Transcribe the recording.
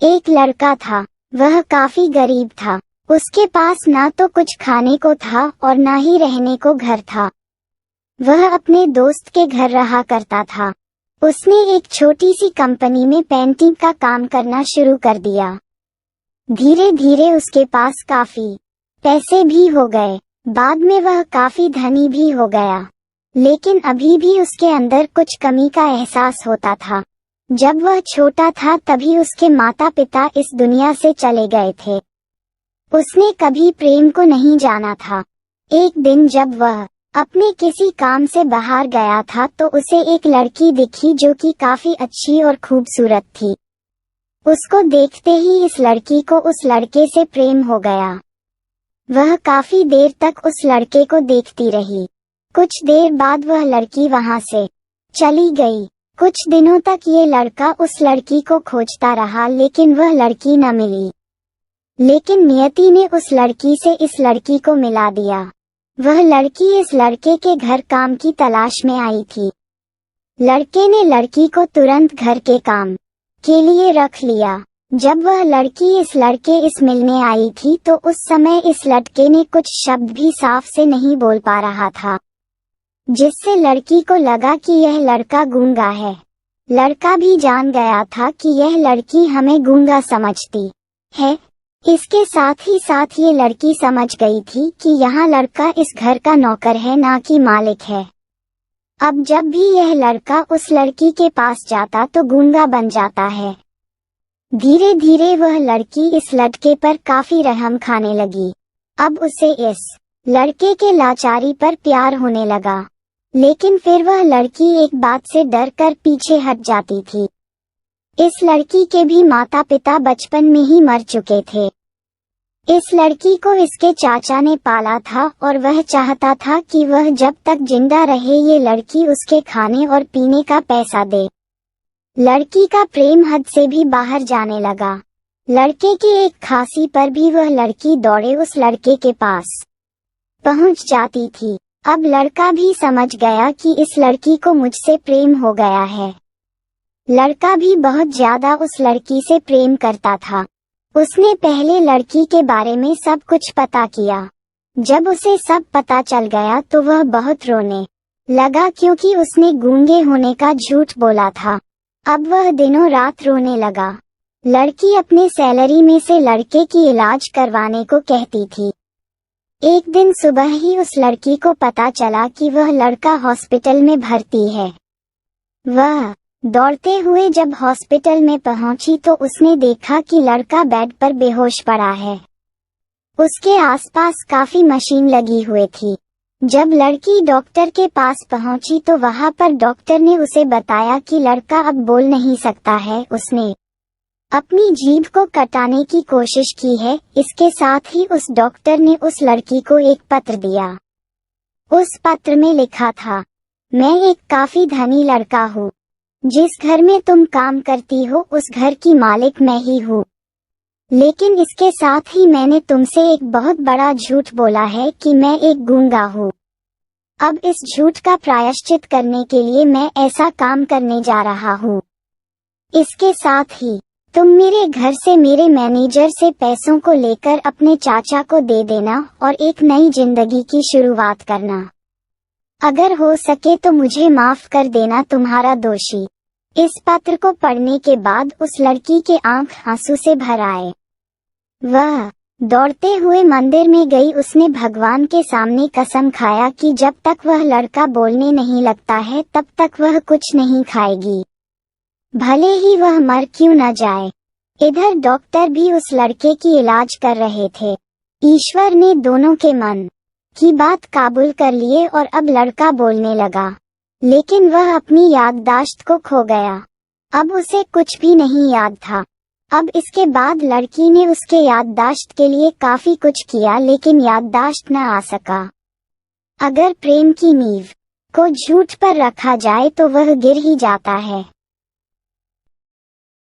एक लड़का था। वह काफी गरीब था। उसके पास ना तो कुछ खाने को था और ना ही रहने को घर था। वह अपने दोस्त के घर रहा करता था। उसने एक छोटी सी कंपनी में पेंटिंग का काम करना शुरू कर दिया। धीरे धीरे उसके पास काफी पैसे भी हो गए। बाद में वह काफी धनी भी हो गया, लेकिन अभी भी उसके अंदर कुछ कमी का एहसास होता था। जब वह छोटा था तभी उसके माता पिता इस दुनिया से चले गए थे। उसने कभी प्रेम को नहीं जाना था। एक दिन जब वह अपने किसी काम से बाहर गया था तो उसे एक लड़की दिखी जो कि काफी अच्छी और खूबसूरत थी। उसको देखते ही इस लड़की को उस लड़के से प्रेम हो गया। वह काफी देर तक उस लड़के को देखती रही। कुछ देर बाद वह लड़की वहां से चली गई। कुछ दिनों तक ये लड़का उस लड़की को खोजता रहा, लेकिन वह लड़की न मिली। लेकिन नियति ने उस लड़की से इस लड़की को मिला दिया। वह लड़की इस लड़के के घर काम की तलाश में आई थी। लड़के ने लड़की को तुरंत घर के काम के लिए रख लिया। जब वह लड़की इस लड़के इस मिलने आई थी तो उस समय इस लड़के ने कुछ शब्द भी साफ से नहीं बोल पा रहा था, जिससे लड़की को लगा कि यह लड़का गूंगा है। लड़का भी जान गया था कि यह लड़की हमें गूंगा समझती है। इसके साथ ही ये लड़की समझ गई थी कि यहाँ लड़का इस घर का नौकर है, ना कि मालिक है। अब जब भी यह लड़का उस लड़की के पास जाता तो गूंगा बन जाता है। धीरे धीरे वह लड़की इस लड़के पर काफी रहम खाने लगी। अब उसे इस लड़के के लाचारी पर प्यार होने लगा, लेकिन फिर वह लड़की एक बात से डर कर पीछे हट जाती थी। इस लड़की के भी माता पिता बचपन में ही मर चुके थे। इस लड़की को इसके चाचा ने पाला था और वह चाहता था कि वह जब तक जिंदा रहे ये लड़की उसके खाने और पीने का पैसा दे। लड़की का प्रेम हद से भी बाहर जाने लगा। लड़के की एक खांसी पर भी वह लड़की दौड़े उस लड़के के पास पहुंच जाती थी। अब लड़का भी समझ गया कि इस लड़की को मुझसे प्रेम हो गया है। लड़का भी बहुत ज्यादा उस लड़की से प्रेम करता था। उसने पहले लड़की के बारे में सब कुछ पता किया। जब उसे सब पता चल गया तो वह बहुत रोने लगा, क्योंकि उसने गूंगे होने का झूठ बोला था। अब वह दिनों रात रोने लगा। लड़की अपने सैलरी में से लड़के की इलाज करवाने को कहती थी। एक दिन सुबह ही उस लड़की को पता चला कि वह लड़का हॉस्पिटल में भर्ती है। वह दौड़ते हुए जब हॉस्पिटल में पहुंची तो उसने देखा कि लड़का बेड पर बेहोश पड़ा है। उसके आसपास काफी मशीन लगी हुई थी। जब लड़की डॉक्टर के पास पहुंची तो वहां पर डॉक्टर ने उसे बताया कि लड़का अब बोल नहीं सकता है। उसने अपनी जीभ को कटाने की कोशिश की है। इसके साथ ही उस डॉक्टर ने उस लड़की को एक पत्र दिया। उस पत्र में लिखा था, मैं एक काफी धनी लड़का हूँ। जिस घर में तुम काम करती हो उस घर की मालिक मैं ही हूँ। लेकिन इसके साथ ही मैंने तुमसे एक बहुत बड़ा झूठ बोला है कि मैं एक गूंगा हूँ। अब इस झूठ का प्रायश्चित करने के लिए मैं ऐसा काम करने जा रहा हूँ। इसके साथ ही तुम मेरे घर से मेरे मैनेजर से पैसों को लेकर अपने चाचा को दे देना और एक नई जिंदगी की शुरुआत करना। अगर हो सके तो मुझे माफ कर देना तुम्हारा दोषी। इस पत्र को पढ़ने के बाद उस लड़की के आंख आंसू से भर आए। वह दौड़ते हुए मंदिर में गई। उसने भगवान के सामने कसम खाया कि जब तक वह लड़का बोलने नहीं लगता है तब तक वह कुछ नहीं खाएगी, भले ही वह मर क्यों न जाए। इधर डॉक्टर भी उस लड़के की इलाज कर रहे थे। ईश्वर ने दोनों के मन की बात काबूल कर लिए और अब लड़का बोलने लगा, लेकिन वह अपनी याददाश्त को खो गया। अब उसे कुछ भी नहीं याद था। अब इसके बाद लड़की ने उसके याददाश्त के लिए काफी कुछ किया, लेकिन याददाश्त न आ सका। अगर प्रेम की नींव को झूठ पर रखा जाए तो वह गिर ही जाता है।